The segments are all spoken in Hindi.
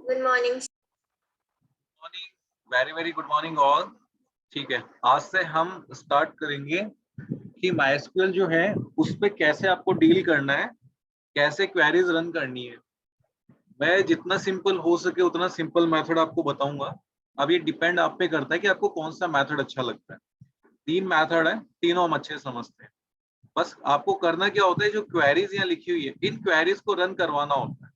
Good morning. Morning, very very good morning all. ठीक है, आज से हम स्टार्ट करेंगे कि माइस्क्यूएल जो है उस पे कैसे आपको डील करना है, कैसे क्वेरीज रन करनी है। मैं जितना सिंपल हो सके उतना सिंपल मेथड आपको बताऊंगा। अब ये डिपेंड आप पे करता है कि आपको कौन सा मेथड अच्छा लगता है। 3 मेथड है, तीनों हम अच्छे समझते हैं। बस आपको करना क्या होता है, जो क्वेरीज यहाँ लिखी हुई है इन क्वेरीज को रन करवाना होता है।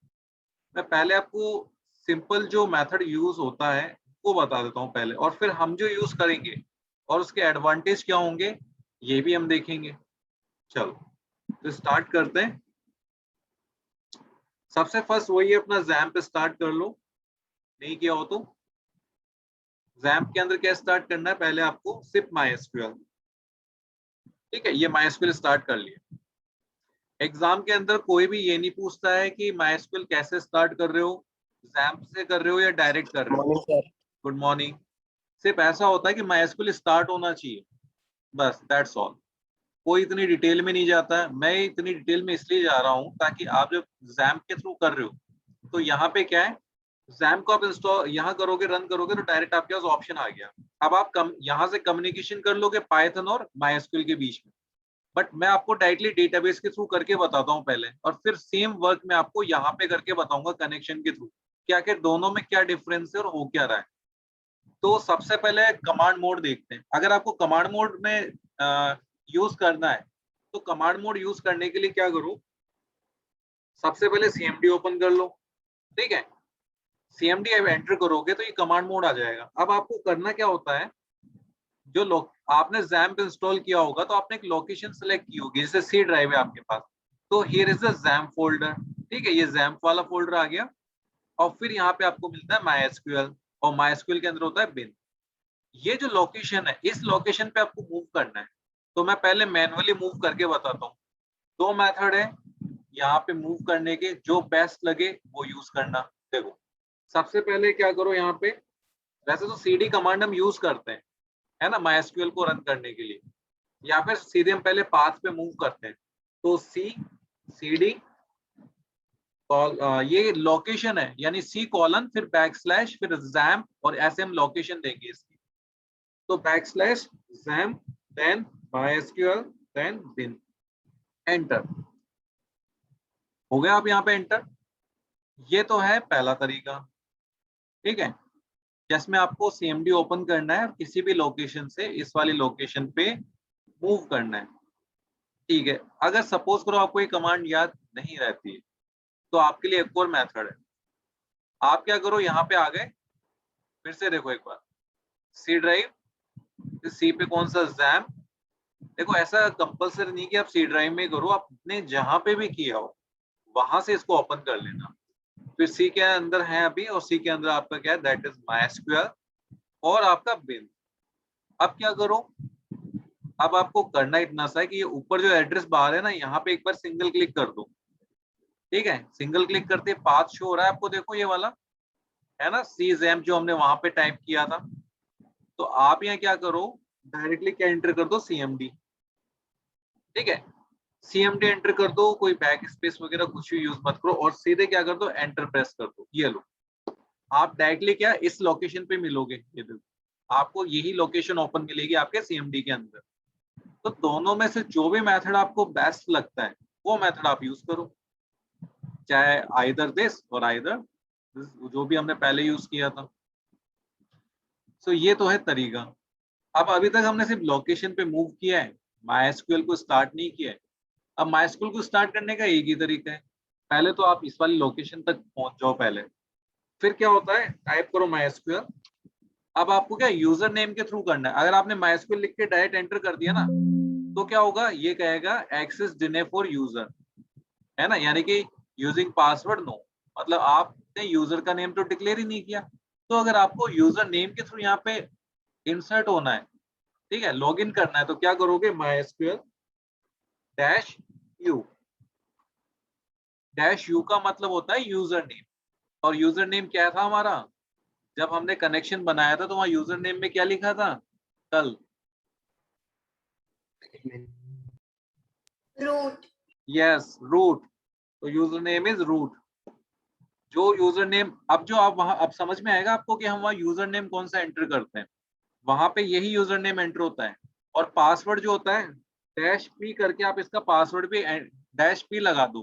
मैं पहले आपको सिंपल जो मेथड यूज होता है वो बता देता हूँ पहले, और फिर हम जो यूज करेंगे और उसके एडवांटेज क्या होंगे ये भी हम देखेंगे। चलो तो स्टार्ट करते हैं। सबसे फर्स्ट वही अपना जैम्प स्टार्ट कर लो, नहीं किया हो तो। जैम्प के अंदर क्या स्टार्ट करना है, पहले आपको सिर्फ माइस्क्यूएल। ठीक है, ये माइस्क्यूएल स्टार्ट कर लिया। एग्जाम के अंदर कोई भी ये नहीं पूछता है कि माइस्क्यूएल कैसे स्टार्ट कर रहे हो, जैम्प से कर रहे हो या डायरेक्ट कर रहे हो। Morning sir. Good morning. सिर्फ ऐसा होता है कि माइस्क्यूएल स्टार्ट होना चाहिए, बस दैट्स ऑल। कोई इतनी डिटेल में नहीं जाता है। मैं इतनी डिटेल में इसलिए जा रहा हूँ ताकि आप जब जैम्प के थ्रू कर रहे हो तो यहाँ पे क्या है, जैम्प को आप इंस्टॉल यहाँ करोगे, रन करोगे तो डायरेक्ट आपके पास ऑप्शन आ गया। अब आप यहाँ से कम्युनिकेशन कर लोगे पाइथन और माइस्क्यूएल के बीच में। बट मैं आपको डायरेक्टली डेटाबेस के थ्रू करके बताता हूँ पहले, और फिर सेम वर्क मैं आपको यहाँ पे करके बताऊंगा कनेक्शन के थ्रू, क्या क्या दोनों में क्या डिफरेंस है और हो क्या रहा है। तो सबसे पहले कमांड मोड देखते हैं। अगर आपको कमांड मोड में यूज करना है तो कमांड मोड यूज करने के लिए क्या करो, सबसे पहले सीएमडी ओपन कर लो। ठीक है, सीएमडी एंटर करोगे तो ये कमांड मोड आ जाएगा। अब आपको करना क्या होता है, जो आपने जैम्प इंस्टॉल किया होगा तो आपने एक लोकेशन सेलेक्ट की होगी, जैसे सी ड्राइव है आपके पास, तो here is the XAMPP folder. ठीक है, ये जैम्प वाला फोल्डर आ गया। और फिर यहाँ पे आपको मिलता है माइस्क्यूएल, और माइस्क्यूएल के अंदर होता है बिन। ये जो लोकेशन है इस लोकेशन पे आपको मूव करना है। तो मैं पहले मैनुअली मूव करके बताता हूँ। 2 मेथड है यहाँ पे मूव करने के, जो बेस्ट लगे वो यूज करना। देखो सबसे पहले क्या करो, यहाँ पे वैसे तो सीडी कमांड हम यूज करते हैं, है ना, माइस्क्यूएल को रन करने के लिए, या फिर सीधे हम पहले पाथ पे मूव करते हैं। तो सीडी ये लोकेशन है, यानी सी कॉलन फिर बैकस्लैश फिर जैम्प, और ऐसे हम लोकेशन देंगे इसकी। तो backslash XAMPP then MySQL then bin, enter. हो गया आप यहाँ पे एंटर। ये तो है पहला तरीका। ठीक है, जिसमें आपको सीएमडी ओपन करना है और किसी भी लोकेशन से इस वाली लोकेशन पे मूव करना है। ठीक है, अगर सपोज करो आपको ये कमांड याद नहीं रहती है तो आपके लिए एक और मेथड है। आप क्या करो, यहाँ पे आ गए, फिर से देखो एक बार सी ड्राइव, सी पे कौन सा जैम। देखो ऐसा कंपलसरी नहीं कि आप सी ड्राइव में करो, आपने जहां पे भी किया हो वहां से इसको ओपन कर लेना। फिर सी के अंदर है अभी, और सी के अंदर आपका क्या है, दैट इज माइस्क्यूएल और आपका बिन। अब क्या करो, अब आपको करना इतना सा है कि ये ऊपर जो एड्रेस बार है ना, यहाँ पे एक बार सिंगल क्लिक कर दो। ठीक है, सिंगल क्लिक करते पाथ शो हो रहा है आपको, देखो ये वाला है ना, सी जैम जो हमने वहां पे टाइप किया था। तो आप यहाँ क्या करो, डायरेक्टली क्या एंटर कर दो, सीएमडी। ठीक है, सीएमडी एंटर कर दो, कोई बैक स्पेस वगैरह कुछ भी यूज मत करो, और सीधे क्या कर दो, एंटर प्रेस कर दो। ये लो, आप डायरेक्टली क्या इस लोकेशन पे मिलोगे। ये देखो आपको यही लोकेशन ओपन मिलेगी आपके सीएमडी के अंदर। तो दोनों में से जो भी मेथड आपको बेस्ट लगता है वो मेथड आप यूज करो, चाहे आइदर दिस और आइदर जो भी हमने पहले यूज किया था। सो ये तो है तरीका। अब अभी तक हमने सिर्फ लोकेशन पे मूव किया है, माइस्क्यूएल को स्टार्ट नहीं किया है। अब माइस्क्यूएल को स्टार्ट करने का एक ही तरीका है, पहले तो आप इस वाली लोकेशन तक पहुंच जाओ पहले। फिर क्या होता है, टाइप करो माइस्क्यूएल। अब आपको क्या यूजर नेम के थ्रू करना है। अगर आपने माइस्क्यूएल लिख के डायरेक्ट एंटर कर दिया ना, तो क्या होगा, ये कहेगा एक्सेस डिने फॉर यूजर, है ना, यानी कि यूजिंग पासवर्ड नो, मतलब आपने यूजर का नेम तो डिक्लेयर ही नहीं किया। तो अगर आपको यूजर नेम के थ्रू यहाँ पे इंसर्ट होना है, ठीक है, लॉगिन करना है, तो क्या करोगे, MySQL dash you. Dash you का मतलब होता है यूजर नेम, और यूजर नेम क्या था हमारा, जब हमने कनेक्शन बनाया था तो वहां यूजर नेम में क्या लिखा था, कल, रूट। Yes root. तो यूजर नेम इज रूट। जो यूजर नेम, अब जो आप वहां, अब समझ में आएगा आपको कि हम वहाँ यूजर नेम कौन सा एंटर करते हैं, वहां पे यही यूजर नेम एंटर होता है। और पासवर्ड जो होता है डैश पी करके, आप इसका पासवर्ड भी डैश पी लगा दो,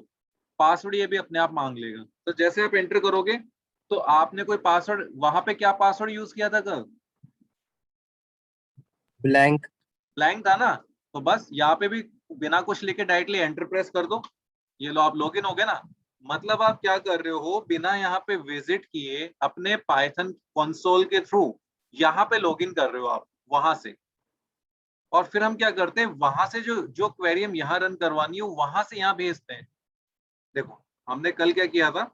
पासवर्ड ये भी अपने आप मांग लेगा। तो जैसे आप एंटर करोगे तो आपने कोई पासवर्ड, वहां पे क्या पासवर्ड यूज किया था कल, ब्लैंक। ब्लैंक था ना, तो बस यहाँ पे भी बिना कुछ लिखे डायरेक्टली एंटर प्रेस कर दो, ये लो आप लॉगिन हो गए ना। मतलब आप क्या कर रहे हो, बिना यहाँ पे विजिट किए अपने पाइथन कंसोल के थ्रू यहाँ पे लॉगिन कर रहे हो आप वहां से। और फिर हम क्या करते हैं, वहां से जो जो क्वेरी हम यहाँ रन करवानी है वहां से यहाँ भेजते हैं। देखो हमने कल क्या किया था,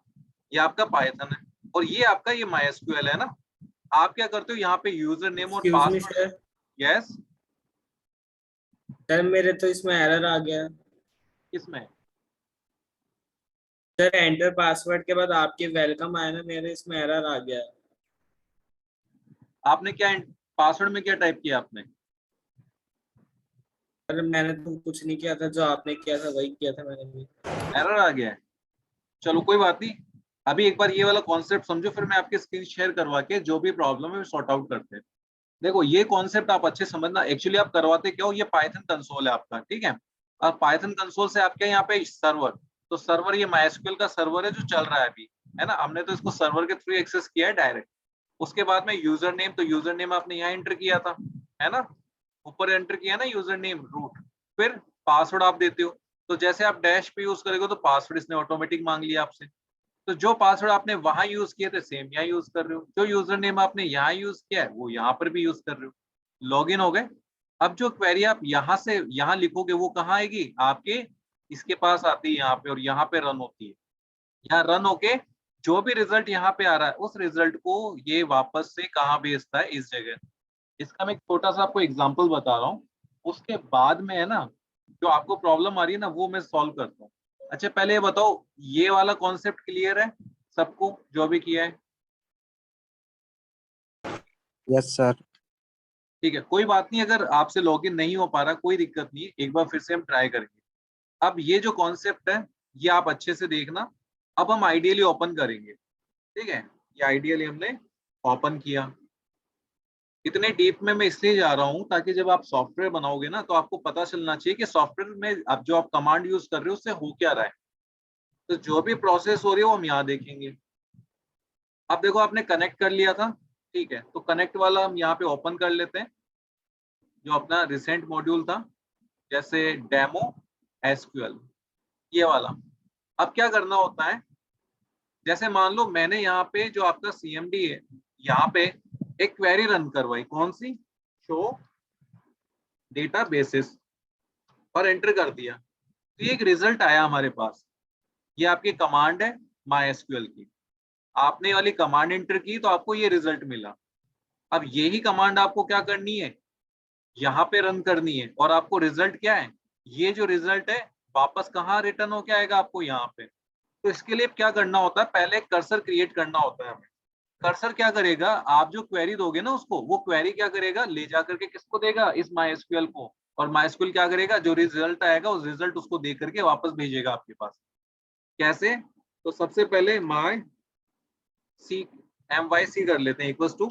ये आपका पाइथन है और ये आपका ये माइस्क्यूएल है ना। आप क्या करते हो, यहाँ पे यूजर नेम और excuse me password. Sir. Yes. Sir मेरे तो इसमें एरर आ गया। किसमें? सर एंटर पासवर्ड के बाद आपकी वेलकम आया ना, मेरे इसमें एरर आ गया। आपने क्या पासवर्ड में क्या टाइप किया आपने? सर मैंने तो कुछ नहीं किया था, जो आपने किया था वही किया था मैंने भी। एरर आ गया है? चलो कोई बात नहीं, अभी एक बार ये वाला कॉन्सेप्ट समझो, फिर मैं आपके स्क्रीन शेयर करवा के जो भी प्रॉब्लम है सॉर्ट आउट करते हैं। देखो ये कॉन्सेप्ट आप अच्छे समझना, एक्चुअली आप करवाते क्या हो, ये पाइथन कंसोल है आपका, ठीक है। और पाइथन कंसोल से आपके यहाँ पे सर्वर, तो सर्वर ये माइस्क्यूएल का सर्वर है जो चल रहा है अभी, है ना। हमने तो इसको सर्वर के थ्रू एक्सेस किया है डायरेक्ट। उसके बाद में यूजर नेम, तो यूजर नेम आपने यहाँ एंटर किया था, है ना, ऊपर एंटर किया ना यूजर नेम रूट। फिर पासवर्ड आप देते हो, तो जैसे आप डैश पे यूज करेंगे तो पासवर्ड इसने ऑटोमेटिक मांग लिया आपसे। तो जो पासवर्ड आपने वहां यूज किए थे सेम यहाँ यूज कर रहे हो, जो यूजर नेम आपने यहाँ यूज किया है वो यहाँ पर भी यूज कर रहे हो। लॉगिन हो गए। अब जो क्वेरी आप यहाँ से यहाँ लिखोगे वो कहाँ आएगी आपके, इसके पास आती है यहाँ पे, और यहाँ पे रन होती है। यहाँ रन होके जो भी रिजल्ट यहाँ पे आ रहा है उस रिजल्ट को ये वापस से कहाँ भेजता है, इस जगह। इसका मैं एक छोटा सा आपको एग्जांपल बता रहा हूँ, उसके बाद में है ना जो आपको प्रॉब्लम आ रही है ना वो मैं सॉल्व करता हूँ। अच्छा पहले ये बताओ, ये वाला कॉन्सेप्ट क्लियर है सबको जो भी किया है? Yes sir. ठीक है, कोई बात नहीं, अगर आपसे लॉगिन नहीं हो पा रहा कोई दिक्कत नहीं, एक बार फिर से हम ट्राई करेंगे। अब ये जो कॉन्सेप्ट है ये आप अच्छे से देखना। अब हम आइडियली ओपन करेंगे, ठीक है। ये आइडियली हमने ओपन किया। इतने डीप में मैं इसलिए जा रहा हूं ताकि जब आप सॉफ्टवेयर बनाओगे ना तो आपको पता चलना चाहिए कि सॉफ्टवेयर में अब जो आप कमांड यूज कर रहे हो उससे हो क्या रहा है। तो जो भी प्रोसेस हो रही है वो हम यहाँ देखेंगे। अब देखो आपने कनेक्ट कर लिया था, ठीक है, तो कनेक्ट वाला हम यहाँ पे ओपन कर लेते हैं, जो अपना रिसेंट मॉड्यूल था, जैसे डेमो एसक्यूएल, ये वाला। अब क्या करना होता है, जैसे मान लो मैंने यहाँ पे जो आपका सीएमडी है यहाँ पे एक क्वेरी रन करवाई, कौन सी, शो डेटा बेसिस, और एंटर कर दिया, तो ये एक रिजल्ट आया हमारे पास। ये आपकी कमांड है माई एसक्यूएल की, आपने वाली कमांड एंटर की तो आपको ये रिजल्ट मिला। अब यही कमांड आपको क्या करनी है, यहाँ पे रन करनी है, और आपको रिजल्ट क्या है, ये जो रिजल्ट है वापस कहाँ रिटर्न होके आएगा, आपको यहाँ पे। तो इसके लिए क्या करना होता है, पहले कर्सर क्रिएट करना होता है हमें। कर्सर क्या करेगा, आप जो क्वेरी दोगे ना उसको, वो क्वेरी क्या करेगा, ले जा करके किसको देगा, इस माइस्क्यूएल को। और माइस्क्यूएल क्या करेगा, जो रिजल्ट आएगा उस रिजल्ट उसको दे करके वापस भेजेगा आपके पास। कैसे, तो सबसे पहले माई सी, एम वाई सी कर लेते हैं इक्वल्स टू,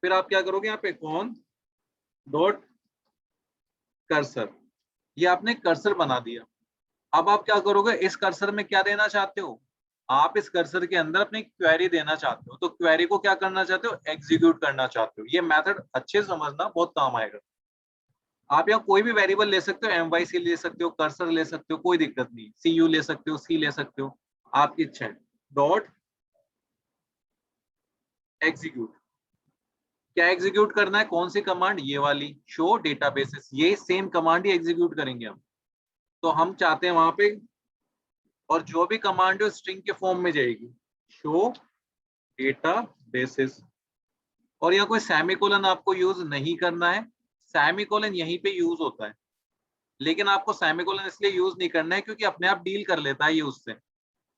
फिर आप क्या करोगे यहाँ पे कौन डॉट कर्सर, ये आपने कर्सर बना दिया। अब आप क्या करोगे, इस कर्सर में क्या देना चाहते हो, आप इस कर्सर के अंदर अपनी क्वेरी देना चाहते हो, तो क्वेरी को क्या करना चाहते हो, एग्जीक्यूट करना चाहते हो। ये मेथड अच्छे से समझना, बहुत काम आएगा। आप यहाँ कोई भी वेरिएबल ले सकते हो, एम वाई सी ले सकते हो, कर्सर ले सकते हो, कोई दिक्कत नहीं, सी यू ले सकते हो, सी ले सकते हो, आपकी इच्छा है। डॉट एग्जीक्यूट, क्या एग्जीक्यूट करना है, कौन सी कमांड, ये वाली शो डेटाबेसेस, ये सेम कमांड ही एग्जीक्यूट करेंगे हम। तो हम चाहते हैं वहां पे, और जो भी कमांड है स्ट्रिंग के फॉर्म में जाएगी, शो डेटा बेसिस। और यहाँ कोई सेमीकोलन आपको यूज नहीं करना है, सेमीकोलन यहीं पे यूज होता है, लेकिन आपको सेमीकोलन इसलिए यूज नहीं करना है क्योंकि अपने आप डील कर लेता है ये उससे।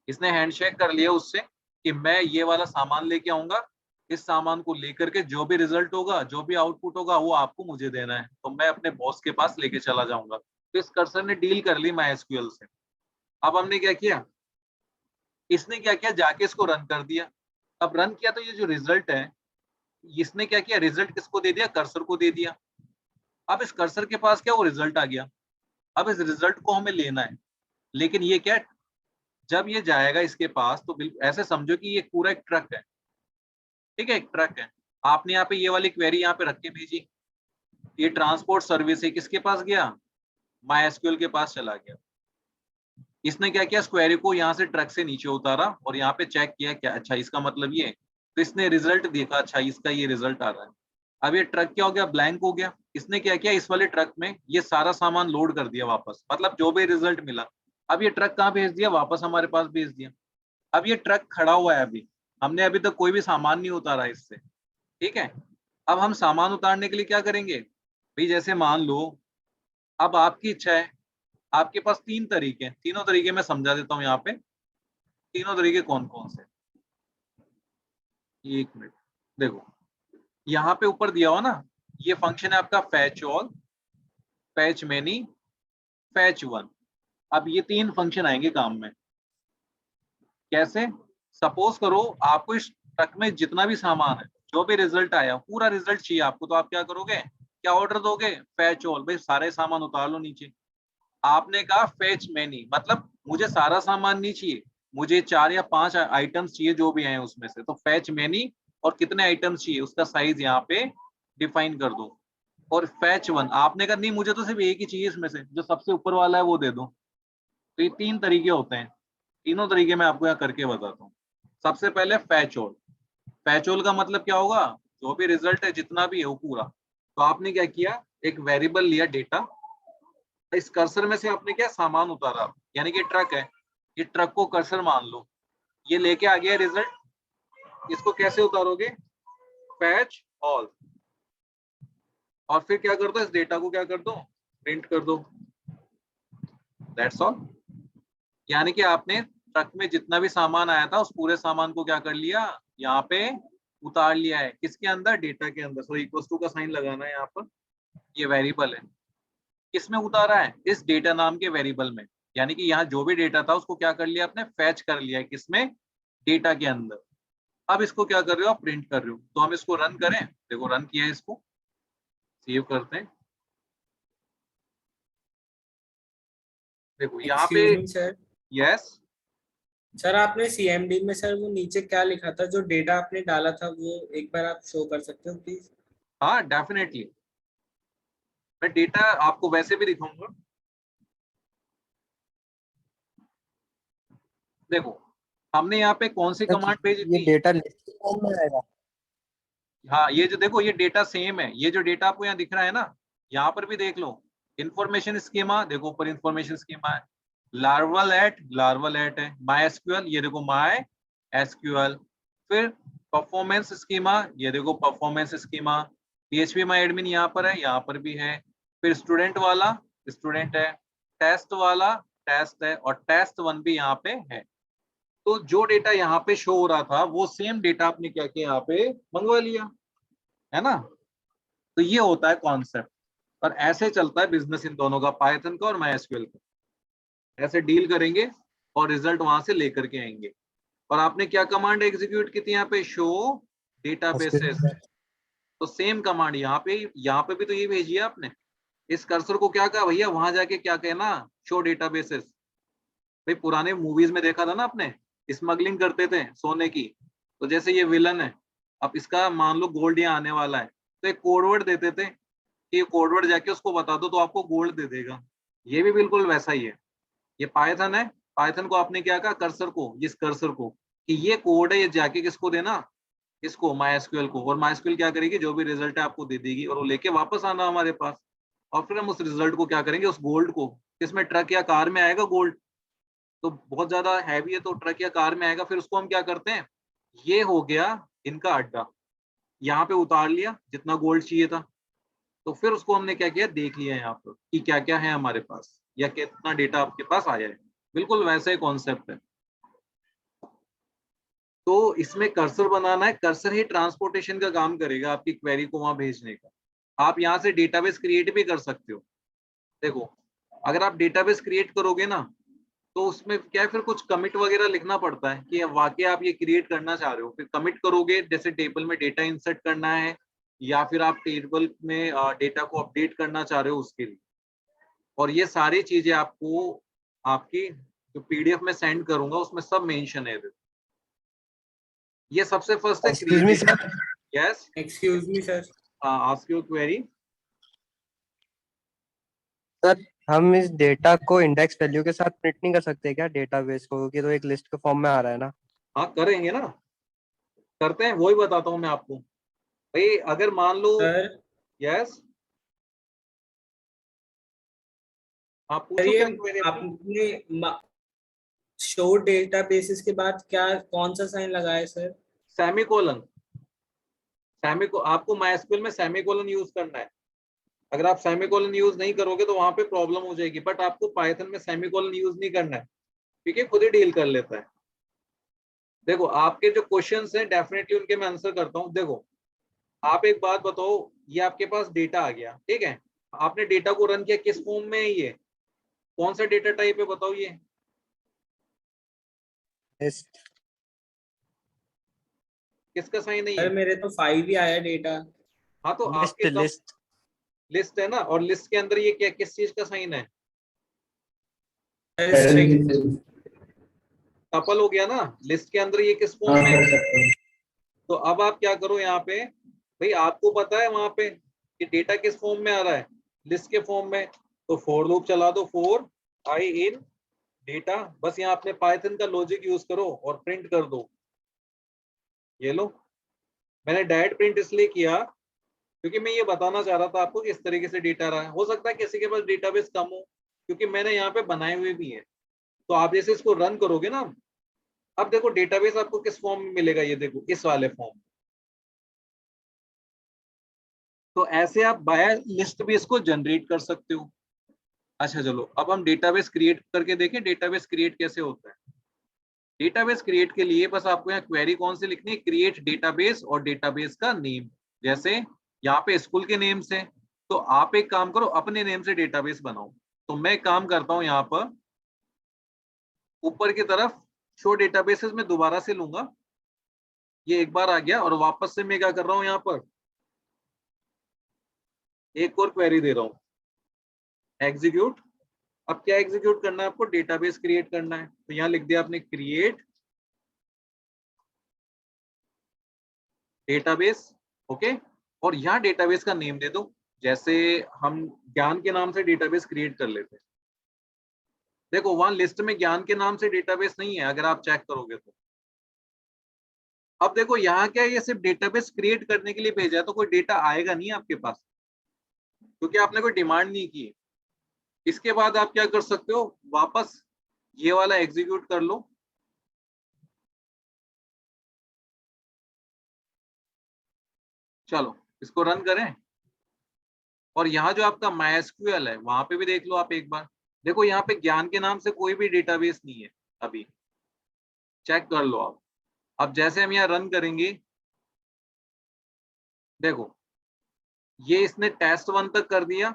इसने हैंडशेक कर लिया उससे कि मैं ये वाला सामान लेके आऊंगा, इस सामान को लेकर के जो भी रिजल्ट होगा, जो भी आउटपुट होगा वो आपको मुझे देना है, तो मैं अपने बॉस के पास लेके चला जाऊंगा। तो इस कर्सर ने डील कर ली माई एसक्यूएल से। अब हमने क्या किया, इसने क्या किया, जाके इसको रन कर दिया। अब रन किया तो ये जो रिजल्ट है, इसने क्या किया, रिजल्ट किसको दे दिया, कर्सर को दे दिया। अब इस कर्सर के पास क्या, वो रिजल्ट आ गया। अब इस रिजल्ट को हमें लेना है, लेकिन ये क्या, जब ये जाएगा इसके पास तो बिल्कुल ऐसे समझो कि ये पूरा एक ट्रक है, ठीक है, एक ट्रक है। आपने यहाँ पे ये वाली क्वेरी यहाँ पे रख के भेजी, ये ट्रांसपोर्ट सर्विस है, किसके पास गया, MySQL के पास चला गया। इसने क्या किया, क्वेरी को यहाँ से ट्रक से नीचे उतारा और यहाँ पे चेक किया, क्या अच्छा इसका मतलब ये, तो इसने रिजल्ट देखा, अच्छा इसका ये रिजल्ट आ रहा है। अब ये ट्रक क्या हो गया, ब्लैंक हो गया। इसने क्या किया, इस वाले ट्रक में ये सारा सामान लोड कर दिया वापस, मतलब जो भी रिजल्ट मिला। अब ये ट्रक कहाँ भेज दिया, वापस हमारे पास भेज दिया। अब ये ट्रक खड़ा हुआ है, अभी हमने अभी तक कोई भी सामान नहीं उतारा इससे, ठीक है। अब हम सामान उतारने के लिए क्या करेंगे भाई, जैसे मान लो अब आपकी इच्छा है, आपके पास 3 तरीके हैं, तीनों तरीके मैं समझा देता हूँ यहाँ पे। तीनों तरीके कौन कौन से, एक मिनट देखो, यहाँ पे ऊपर दिया हुआ ना, ये फंक्शन है आपका fetch all, fetch many, fetch one. अब ये 3 फंक्शन आएंगे काम में। कैसे, सपोज करो आपको इस ट्रक में जितना भी सामान है, जो भी रिजल्ट आया, पूरा रिजल्ट चाहिए आपको, तो आप क्या करोगे, क्या ऑर्डर दोगे, फैच ऑल, भाई सारे सामान उतार लो नीचे। आपने कहा फेच मैनी, मतलब मुझे सारा सामान नहीं चाहिए, मुझे 4 या 5 आइटम्स चाहिए जो भी आए उसमें से, तो फेच मैनी और कितने आइटम्स चाहिए उसका साइज यहाँ पे डिफाइन कर दो। और फैच वन, आपने कहा नहीं मुझे तो सिर्फ एक ही चाहिए इसमें से, जो सबसे ऊपर वाला है वो दे दो। तो ये 3 तरीके होते हैं, तीनों तरीके मैं आपको यहाँ करके बताता हूँ। सबसे पहले फैच ऑल। फैच ऑल का मतलब क्या होगा, जो भी रिजल्ट है जितना भी है वो पूरा। तो आपने क्या किया, एक वेरिएबल लिया डेटा, इस कर्सर में से आपने क्या सामान उतारा, यानी कि ट्रक है, ये ट्रक को कर्सर मान लो, ये लेके आ गया रिजल्ट। इसको कैसे उतारोगे, फैच ऑल, और फिर क्या कर दो, इस डेटा को क्या कर दो, प्रिंट कर दो, दैट्स ऑल। यानी कि आपने ट्रक में जितना भी सामान आया था उस पूरे सामान को क्या कर लिया, यहाँ पे उतार लिया है, किसके अंदर, डेटा के अंदर। सो इक्वल टू का साइन लगाना है यहाँ पर, ये वेरिएबल है, किसमें उतारा है, इस डेटा नाम के वेरिएबल में। यानी कि यहाँ जो भी डेटा था उसको क्या कर लिया आपने, फैच कर लिया है, किसमें, डेटा के अंदर। अब इसको क्या कर रहे हो, प्रिंट कर रहे हो। तो हम इसको रन करें, देखो रन किया है, इसको सेव करते हैं। देखो यहाँ पे, excuse me sir, yes, sir आपने सीएमडी में सर वो नीचे क्या लिखा था, जो डेटा आपने डाला था वो एक बार आप शो कर सकते हो प्लीज। हाँ डेफिनेटली, मैं डेटा आपको वैसे भी दिखाऊंगा। देखो हमने यहाँ पे कौन सी कमांड भेजी ये थी, डेटा लिस्ट फॉर्म में आएगा। हाँ ये जो देखो, ये डेटा सेम है, ये जो डेटा आपको यहाँ दिख रहा है ना, यहाँ पर भी देख लो, इंफॉर्मेशन स्कीमा, देखो ऊपर इंफॉर्मेशन स्कीमा है, लार्वल एट है, माई एसक्यूएल, ये देखो माई एसक्यूएल, फिर परफॉर्मेंस स्कीमा, ये देखो परफॉर्मेंस स्कीमा, पीएचपी माई एडमिन यहाँ पर है, यहाँ पर भी है, फिर स्टूडेंट वाला स्टूडेंट है, टेस्ट वाला टेस्ट है, और टेस्ट वन भी यहाँ पे है। तो जो डेटा यहाँ पे शो हो रहा था वो सेम डेटा आपने क्या किया, यहाँ पे मंगवा लिया, है ना। तो ये होता है कॉन्सेप्ट, और ऐसे चलता है बिजनेस इन दोनों का, पाइथन का और माइस्क्यूएल का। ऐसे डील करेंगे और रिजल्ट वहां से लेकर के आएंगे। और आपने क्या कमांड एग्जीक्यूट की थी यहाँ पे, शो डेटाबेसेस, तो सेम कमांड यहाँ पे भी तो ये भेजी है आपने। इस कर्सर को क्या कहा भैया, वहां जाके क्या कहना, शो डेटाबेसेस। भाई पुराने मूवीज में देखा था ना आपने, स्मगलिंग करते थे सोने की, तो जैसे ये विलन है, अब इसका मान लो गोल्ड यहाँ आने वाला है, तो एक कोडवर्ड देते थे कि ये कोडवर्ड जाके उसको बता दो तो आपको गोल्ड दे देगा। ये भी बिल्कुल वैसा ही है, ये पाइथन है। पाइथन को आपने क्या कहा, कर्सर को, जिस कर्सर को, कि ये कोड है, ये जाके किसको देना, इसको माइस्क्यूएल को, और माइस्क्यूएल क्या करेगी, जो भी रिजल्ट है आपको दे देगी, और वो लेके वापस आना हमारे पास। और फिर हम उस रिजल्ट को क्या करेंगे, उस गोल्ड को, किसमें, ट्रक या कार में आएगा गोल्ड, तो बहुत ज्यादा हैवी है तो ट्रक या कार में आएगा, फिर उसको हम क्या करते हैं, ये हो गया इनका अड्डा, यहाँ पे उतार लिया जितना गोल्ड चाहिए था, तो फिर उसको हमने क्या किया, देख लिया यहाँ पर कि क्या क्या है हमारे पास, या कितना डेटा आपके पास आया है। बिल्कुल वैसा ही कॉन्सेप्ट है। तो इसमें कर्सर बनाना है, कर्सर ही ट्रांसपोर्टेशन का काम करेगा, आपकी क्वेरी को वहां भेजने का। आप यहाँ से डेटाबेस क्रिएट भी कर सकते हो। देखो अगर आप डेटाबेस क्रिएट करोगे ना, तो उसमें क्या है, फिर कुछ कमिट वगैरह लिखना पड़ता है कि वाकई आप ये क्रिएट करना चाह रहे हो। फिर कमिट करोगे, जैसे टेबल में डेटा इंसर्ट करना है या फिर आप टेबल में डेटा को अपडेट करना चाह रहे हो उसके लिए। और ये सारी चीजें आपको आपकी जो पीडीएफ में सेंड करूंगा उसमें सब मेंशन है। ये सबसे फर्स्ट है excuse me create. Sir, yes, excuse me sir. Ask your query. Sir हम इस डेटा को इंडेक्स वैल्यू के साथ प्रिंट नहीं कर सकते क्या डेटाबेस को, क्योंकि तो एक लिस्ट के फॉर्म में आ रहा है ना। हाँ करेंगे ना, करते हैं, वही बताता हूँ मैं आपको। भाई अगर मान लो, सर यस आप सर पूछो ये क्या क्वेरी अपनी। आपने शो डेटा बेसिस के बाद क्या कौन सा साइन लगाया सर? सेमीकोलन, आपको माइस्क्यूएल में सेमीकोलन यूज करना है। अगर आप सेमीकोलन यूज नहीं करोगे तो वहां पे प्रॉब्लम हो जाएगी, बट आपको पाइथन में सेमीकोलन यूज नहीं करना है, ठीक है, खुद ही डील कर लेता है। देखो आपके जो क्वेश्चंस हैं डेफिनेटली उनके मैं आंसर करता हूँ। देखो आप एक बात बताओ, ये आपके पास डेटा आ गया, ठीक है, आपने डेटा को रन किया, किस फॉर्म में है ये, कौन सा डेटा टाइप है बताओ ये, लिस्ट। किसका साइन है सर ये। मेरे तो 5 ही आया डेटा। हाँ तो लिस्ट आपके कब, लिस्ट लिस्ट है ना, और लिस्ट के अंदर ये क्या, किस चीज का साइन है, टपल हो गया ना, लिस्ट के अंदर ये किस फॉर्म में है। तो अब आप क्या करो यहाँ पे, भाई आपको पता है वहां पे कि डेटा किस फॉर्म में आ रहा है, लिस्ट के फॉर्म में, तो फॉर लूप चला दो, फॉर आई इन डेटा, बस यहाँ अपने पाइथन का लॉजिक यूज करो और प्रिंट कर दो। ये लो, मैंने डायरेक्ट प्रिंट इसलिए किया क्योंकि मैं ये बताना चाह रहा था आपको कि इस तरीके से डेटा रहा है। हो सकता है किसी के पास डेटाबेस कम हो, क्योंकि मैंने यहाँ पे बनाए हुए भी हैं। तो आप जैसे इसको रन करोगे ना, अब देखो डेटाबेस आपको किस फॉर्म में मिलेगा, ये देखो इस वाले फॉर्म। तो ऐसे आप बाय लिस्ट भी इसको जनरेट कर सकते हो। अच्छा चलो अब हम डेटाबेस क्रिएट करके देखें, डेटाबेस क्रिएट कैसे होता है। डेटाबेस क्रिएट के लिए बस आपको यहाँ क्वेरी कौन सी लिखनी है, क्रिएट डेटाबेस और डेटाबेस का नेम। जैसे यहाँ पे स्कूल के नेम से, तो आप एक काम करो अपने नेम से डेटाबेस बनाओ। तो मैं काम करता हूँ यहाँ पर ऊपर की तरफ शो डेटाबेसेस में दोबारा से लूंगा, ये एक बार आ गया, और वापस से मैं क्या कर रहा हूँ यहाँ पर एक और क्वेरी दे रहा हूँ, एग्जीक्यूट। अब क्या एग्जीक्यूट करना है आपको, डेटाबेस क्रिएट करना है। तो यहाँ लिख दिया आपने क्रिएट डेटाबेस, ओके, और यहाँ डेटाबेस का नेम दे दो। जैसे हम ज्ञान के नाम से डेटाबेस क्रिएट कर लेते हैं। देखो वहां लिस्ट में ज्ञान के नाम से डेटाबेस नहीं है, अगर आप चेक करोगे तो। अब देखो यहाँ क्या है, ये सिर्फ डेटाबेस क्रिएट करने के लिए भेजा है, तो कोई डेटा आएगा नहीं आपके पास, क्योंकि आपने कोई डिमांड नहीं की। इसके बाद आप क्या कर सकते हो, वापस ये वाला एग्जीक्यूट कर लो। चलो इसको रन करें, और यहाँ जो आपका MySQL है वहां पे भी देख लो आप एक बार। देखो यहाँ पे ज्ञान के नाम से कोई भी डेटाबेस नहीं है अभी, चेक कर लो आप। अब जैसे हम यहाँ रन करेंगे, देखो ये इसने test1 तक कर दिया,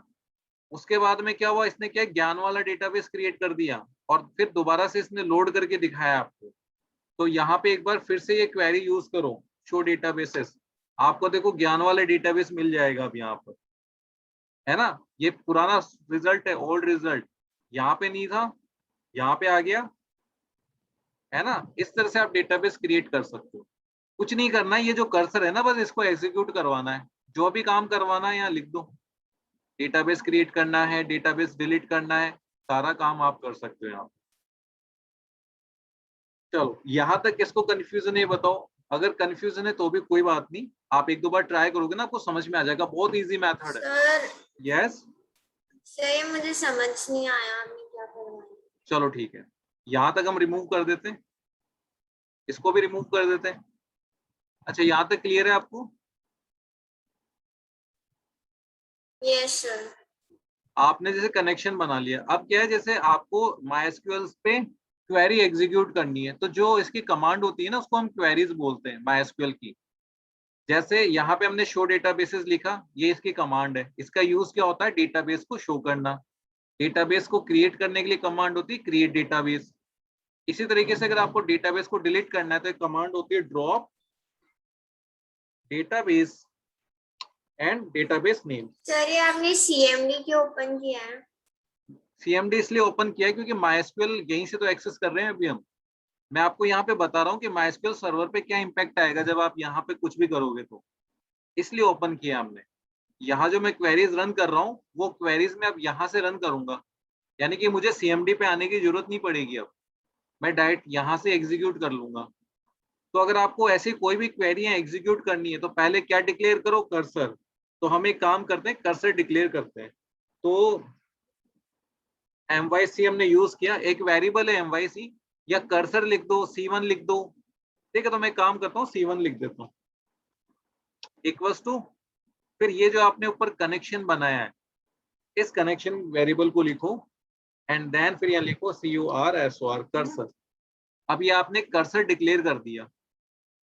उसके बाद में क्या हुआ, इसने क्या ज्ञान वाला डेटाबेस क्रिएट कर दिया, और फिर दोबारा से इसने लोड करके दिखाया आपको। तो यहाँ पे एक बार फिर से ये क्वेरी यूज करो, शो डेटाबेसेस, आपको देखो ज्ञान वाले डेटाबेस मिल जाएगा अब यहाँ पर, है ना। ये पुराना रिजल्ट है, ओल्ड रिजल्ट, यहाँ पे नहीं था, यहाँ पे आ गया, है ना। इस तरह से आप डेटाबेस क्रिएट कर सकते हो। कुछ नहीं करना है, ये जो कर्सर है ना, बस इसको एग्जीक्यूट करवाना है। जो भी काम करवाना है यहाँ लिख दो, डेटाबेस क्रिएट करना है, डेटाबेस डिलीट करना है, सारा काम आप कर सकते हो यहाँ। चलो यहाँ तक किसको कंफ्यूजन है बताओ। अगर कंफ्यूजन है तो भी कोई बात नहीं, आप एक दो बार ट्राई करोगे ना आपको समझ में आ जाएगा, बहुत इजी मेथड है। सर यस सही मुझे समझ नहीं आया आपने क्या करवाया। चलो ठीक है, यहाँ तक हम रिमूव कर देते हैं, इसको भी रिमूव कर देते हैं। अच्छा यहाँ तक क्लियर है आपको। Yes sir. आपने जैसे कनेक्शन बना लिया, अब क्या है, जैसे आपको MySQL पे क्वेरी एग्जीक्यूट करनी है, तो जो इसकी कमांड होती है ना उसको हम क्वेरीज बोलते हैं MySQL की। जैसे यहाँ पे हमने शो डेटाबेसेस लिखा, ये इसकी कमांड है। इसका यूज क्या होता है, डेटाबेस को शो करना, डेटाबेस को क्रिएट करने के लिए कमांड होती है क्रिएट डेटाबेस। इसी तरीके से अगर आपको डेटाबेस को डिलीट करना है तो एक कमांड होती है drop database and database name. Sir ये आपने CMD क्यों ओपन किया है? सीएमडी इसलिए ओपन किया है क्योंकि माइस्क्यूएल यहीं से तो एक्सेस कर रहे हैं अभी हम। मैं आपको यहाँ पे बता रहा हूँ कि माइस्क्यूएल सर्वर पे क्या इंपैक्ट आएगा जब आप यहाँ पे कुछ भी करोगे, तो इसलिए ओपन किया हमने। यहाँ जो मैं क्वेरीज रन कर रहा हूँ वो क्वेरीज में अब यहाँ से रन करूंगा, यानी कि मुझे सीएमडी पे आने की जरूरत नहीं पड़ेगी। अब मैं डायरेक्ट यहाँ से एग्जीक्यूट कर लूंगा। तो अगर आपको ऐसी कोई भी क्वेरी एग्जीक्यूट करनी है तो पहले क्या डिक्लेयर करो, कर्सर। तो हम एक काम करते हैं, कर्सर डिक्लेयर करते हैं। तो MYC हमने यूज किया, एक वेरिएबल है MYC, या कर्सर लिख दो, C1 लिख दो। ठीक है, तो मैं काम करता हूँ C1 लिख देता हूँ इक्वल्स टू, फिर ये जो आपने ऊपर कनेक्शन बनाया है इस कनेक्शन वेरिएबल को लिखो एंड देन फिर यहाँ लिखो CURSOR कर्सर। अब ये आपने कर्सर डिक्लेयर कर दिया।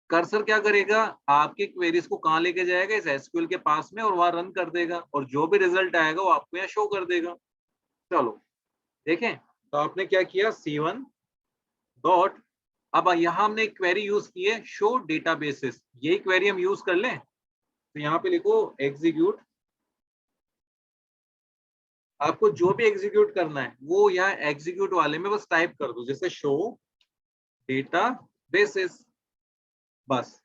कर्सर क्या करेगा, आपके क्वेरीज को कहाँ लेके जाएगा, इस SQL के पास में, और वहां रन कर देगा, और जो भी रिजल्ट आएगा वो आपको यहाँ शो कर देगा। चलो देखें, तो आपने क्या किया, C1 डॉट, अब यहाँ हमने एक क्वेरी यूज की है शो डेटाबेसेस, यही क्वेरी हम यूज कर लें। तो यहाँ पे लिखो एग्जीक्यूट, आपको जो भी एग्जीक्यूट करना है वो यहाँ एग्जीक्यूट वाले में बस टाइप कर दो, जैसे शो डेटाबेसेस, बस।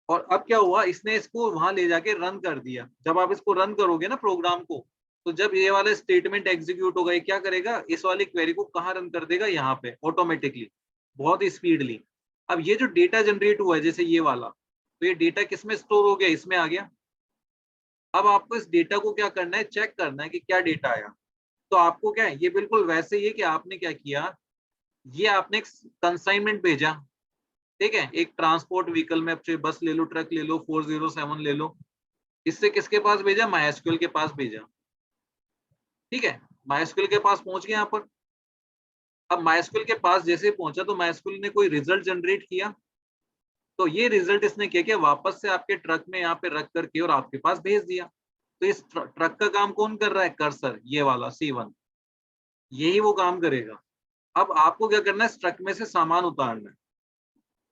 और अब क्या हुआ, इसने इसको वहां ले जाके रन कर दिया। जब आप इसको रन करोगे ना प्रोग्राम को, तो जब ये वाला स्टेटमेंट एग्जीक्यूट होगा, ये क्या करेगा, इस वाली क्वेरी को कहाँ रन कर देगा, यहाँ पे ऑटोमेटिकली, बहुत ही स्पीडली। अब ये जो डेटा जनरेट हुआ है जैसे ये वाला, तो ये डेटा किस में स्टोर हो गया, इसमें आ गया। अब आपको इस डेटा को क्या करना है, चेक करना है कि क्या डेटा आया। तो आपको क्या है, ये बिल्कुल वैसे ही है कि आपने क्या किया, ये आपने एक कंसाइनमेंट भेजा, ठीक है, एक ट्रांसपोर्ट व्हीकल में, बस ले लो, ट्रक ले लो, 407 ले लो, इससे किसके पास भेजा, MySQL के पास भेजा। ठीक है, MySQL के पास पहुंच गया यहाँ पर। अब MySQL के पास जैसे पहुंचा तो MySQL ने कोई रिजल्ट जनरेट किया, तो ये रिजल्ट इसने क्या किया, वापस से आपके ट्रक में यहाँ पे रख करके और आपके पास भेज दिया। तो इस ट्रक का काम कौन कर रहा है, कर्सर, ये वाला C1, यही वो काम करेगा। अब आपको क्या करना है, इस ट्रक में से सामान उतारना है।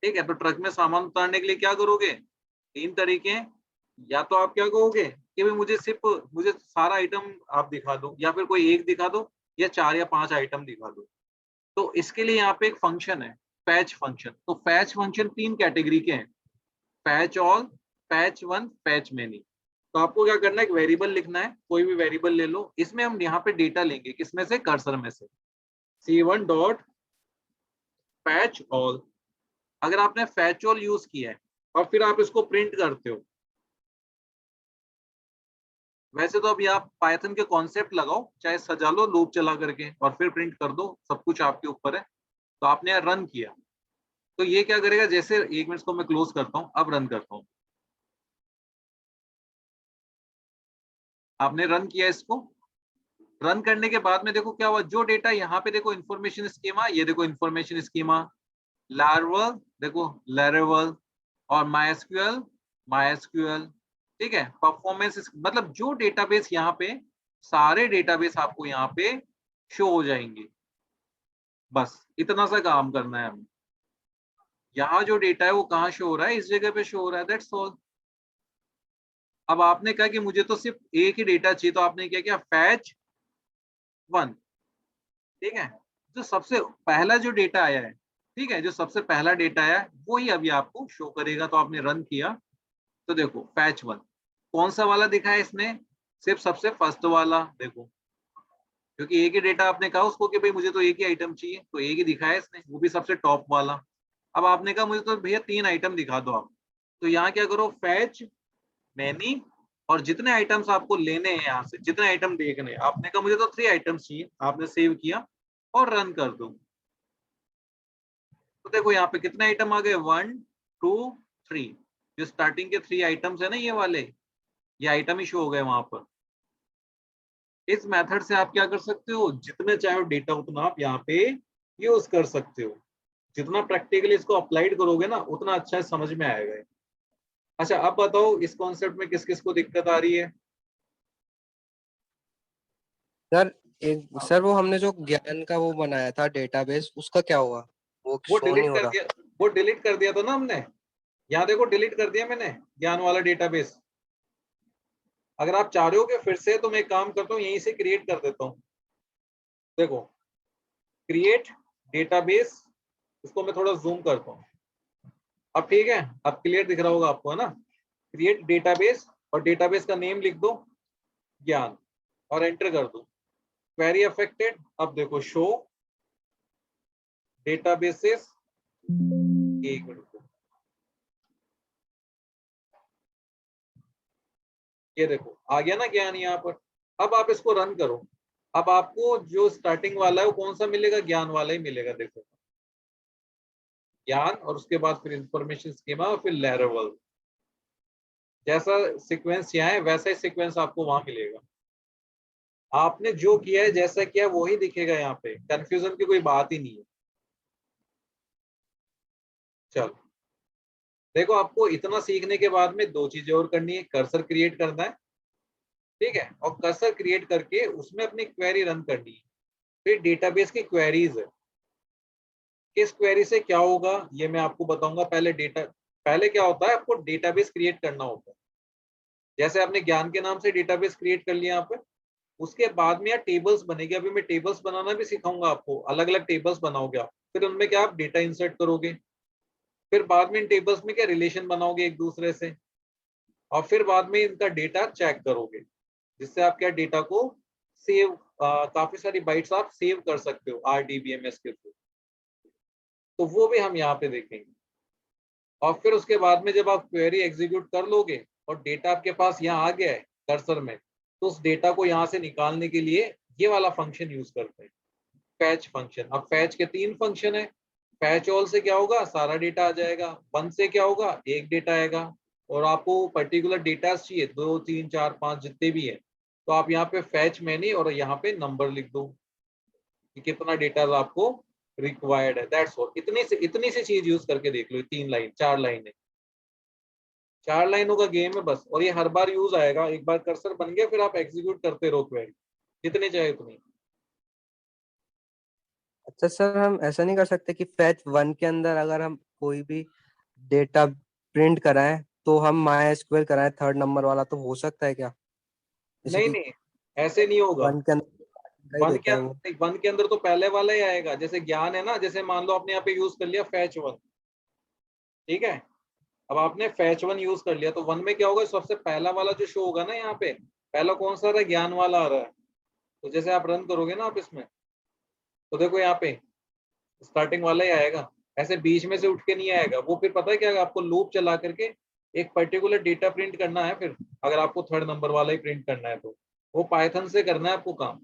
ठीक है, तो ट्रक में सामान उतारने के लिए क्या करोगे, तीन तरीके हैं। या तो आप क्या कहोगे कि भाई मुझे सारा आइटम आप दिखा दो, या फिर कोई एक दिखा दो, या 4 या 5 आइटम दिखा दो। तो इसके लिए यहाँ पे एक फंक्शन है, फैच फंक्शन। तो फैच फंक्शन 3 कैटेगरी के हैं, fetch all, fetch one, fetch many. तो आपको क्या करना है, एक वेरिएबल लिखना है, कोई भी वेरिएबल ले लो, इसमें हम यहाँ पे डेटा लेंगे, किसमें से, कर्सर में से। C1 dot fetch all. अगर आपने फैच ऑल यूज किया है और फिर आप इसको प्रिंट करते हो, वैसे तो अभी आप पाइथन के कॉन्सेप्ट लगाओ, चाहे सजा लो लूप चला करके और फिर प्रिंट कर दो, सब कुछ आपके ऊपर है। तो आपने रन किया, तो ये क्या करेगा, जैसे 1 मिनट को मैं क्लोज करता हूं, अब रन करता हूं। आपने रन किया, इसको रन करने के बाद में देखो क्या हुआ, जो डेटा यहाँ पे देखो इंफॉर्मेशन स्कीमा, ये देखो इंफॉर्मेशन स्कीमा, लार्वल देखो लार्वल, और माइस्क्यूएल, ठीक है, परफॉर्मेंस, मतलब जो डेटाबेस यहाँ पे, सारे डेटाबेस आपको यहाँ पे शो हो जाएंगे। बस इतना सा काम करना है हमें। यहाँ जो डेटा है वो कहाँ शो हो रहा है, इस जगह पे शो हो रहा है, दैट्स ऑल। अब आपने कहा कि मुझे तो सिर्फ एक ही डेटा चाहिए, तो आपने क्या किया, फैच वन। ठीक है, जो सबसे पहला जो डेटा आया है, ठीक है, जो सबसे पहला डेटा आया है वही अभी आपको शो करेगा। तो आपने रन किया, तो देखो फैच वन, कौन सा वाला दिखा है इसने, सिर्फ सबसे फर्स्ट वाला, देखो, क्योंकि एक ही डेटा आपने कहा उसको कि भाई मुझे तो एक ही आइटम चाहिए, तो एक ही दिखाया इसने, वो भी सबसे टॉप वाला। अब आपने कहा मुझे तो भैया 3 आइटम दिखा दो आप, तो यहाँ क्या करो, फैच मैनी, और जितने आइटम्स आपको लेने हैं, यहाँ से जितने आइटम देखने हैं, आपने कहा मुझे तो 3 आइटम्स चाहिए, आपने सेव किया और रन कर दो। तो देखो यहाँ पे कितने आइटम आ गए, 1 2 3, जो स्टार्टिंग के 3 आइटम्स है ना, ये वाले, ये आइटम ही शो हो गए वहां पर। इस मेथड से आप क्या कर सकते हो, जितने चाहे डेटा उतना आप यहाँ पे यूज कर सकते हो। जितना प्रैक्टिकली इसको अप्लाइड करोगे ना, उतना अच्छा समझ में आएगा। अच्छा, अब बताओ इस कॉन्सेप्ट में किस किस को दिक्कत आ रही है। सर एक सर वो हमने जो ज्ञान का वो बनाया था डेटाबेस, उसका क्या हुआ? वो वो शो नहीं डिलीट हो कर रहा। दिया, वो डिलीट कर दिया था ना हमने। यहाँ देखो डिलीट कर दिया मैंने ज्ञान वाला डेटाबेस। अगर आप चाह रहे हो कि फिर से, तो मैं एक काम करता हूँ, यहीं से क्रिएट कर देता हूँ। देखो क्रिएट डेटाबेस, इसको मैं थोड़ा जूम करता हूँ। अब ठीक है, अब क्लियर दिख रहा होगा आपको, है ना। क्रिएट डेटाबेस, और डेटाबेस का नेम लिख दो ज्ञान, और एंटर कर दो। क्वेरी अफेक्टेड, अब देखो शो डेटाबेसेस, एक मिनट रुको। ये देखो आ गया ना ज्ञान यहाँ पर। अब आप इसको रन करो। अब आपको जो स्टार्टिंग वाला है वो कौन सा मिलेगा? ज्ञान वाला ही मिलेगा। देखो ज्ञान, और उसके बाद फिर इंफॉर्मेशन स्कीमा, और फिर लैरावेल। जैसा सीक्वेंस यहाँ है वैसा ही सीक्वेंस आपको वहां मिलेगा। आपने जो किया है, जैसा किया है, वही दिखेगा यहाँ पे। कंफ्यूजन की कोई बात ही नहीं है। चलो देखो, आपको इतना सीखने के बाद में दो चीजें और करनी है। कर्सर क्रिएट करना है, ठीक है, और कर्सर क्रिएट करके उसमें अपनी क्वेरी रन करनी है। फिर डेटाबेस की क्वेरीज है, किस क्वेरी से क्या होगा ये मैं आपको बताऊंगा। पहले क्या होता है, आपको डेटाबेस क्रिएट करना होता है। जैसे आपने ज्ञान के नाम से डेटाबेस क्रिएट कर लिया यहाँ पे, उसके बाद में यार टेबल्स बनेगी। अभी मैं टेबल्स बनाना भी सिखाऊंगा आपको। अलग अलग टेबल्स बनाओगे आप, फिर उनमें क्या आप डेटा इंसर्ट करोगे। फिर बाद में इन टेबल्स में क्या रिलेशन बनाओगे एक दूसरे से, और फिर बाद में इनका डेटा चेक करोगे, जिससे आप क्या डेटा को सेव, काफी सारी बाइट्स आप सेव कर सकते हो RDBMS के थ्रू। तो वो भी हम यहाँ पे देखेंगे। और फिर उसके बाद में जब आप क्वेरी एग्जीक्यूट कर लोगे और डेटा आपके पास यहाँ आ गया है कर्सर में, तो उस डेटा को यहाँ से निकालने के लिए ये वाला फंक्शन यूज करते हैं, फैच फंक्शन। अब फैच के 3 फंक्शन है। फैच ऑल से क्या होगा, सारा डेटा आ जाएगा। वन से क्या होगा, एक डेटा आएगा। और आपको पर्टिकुलर डेटा चाहिए 2 3 4 5 जितने भी है, तो आप यहाँ पे फैच मैनी और यहाँ पे नंबर लिख दो कि कितना डेटा आपको रिक्वायर्ड है। That's all. इतनी सी चीज यूज करके देख लो। 3 लाइन 4 लाइन है, 4 लाइनों का गेम है बस। और ये हर बार यूज आएगा। एक बार कर्सर बन गया, फिर आप एग्जीक्यूट करते रहो क्वेरी, जितनी चाहे उतनी। अच्छा सर, हम ऐसा नहीं कर सकते कि फैच वन के अंदर अगर हम कोई भी डेटा प्रिंट कराएं तो हम माई एसक्यूएल कराएं थर्ड नंबर वाला, तो हो सकता है क्या? जैसे नहीं कि नहीं, ऐसे नहीं होगा। वन के अंदर ही देता है वो। वन के अंदर तो पहले वाला ही आएगा। जैसे ज्ञान है ना, जैसे मान लो आपने यहाँ पे यूज कर लिया फैच वन, ठीक है। अब आपने फैच वन यूज कर लिया, तो वन में क्या होगा, सबसे पहला वाला जो शो होगा ना यहाँ पे, पहला कौन सा आ रहा है, ज्ञान वाला आ रहा है। तो जैसे आप रन करोगे ना आप इसमें, तो देखो यहाँ पे स्टार्टिंग वाला ही आएगा। ऐसे बीच में से उठ के नहीं आएगा वो। फिर पता है क्या, आपको लूप चला करके एक पर्टिकुलर डेटा प्रिंट करना है। फिर अगर आपको थर्ड नंबर वाला ही प्रिंट करना है, तो वो पाइथन से करना है आपको काम।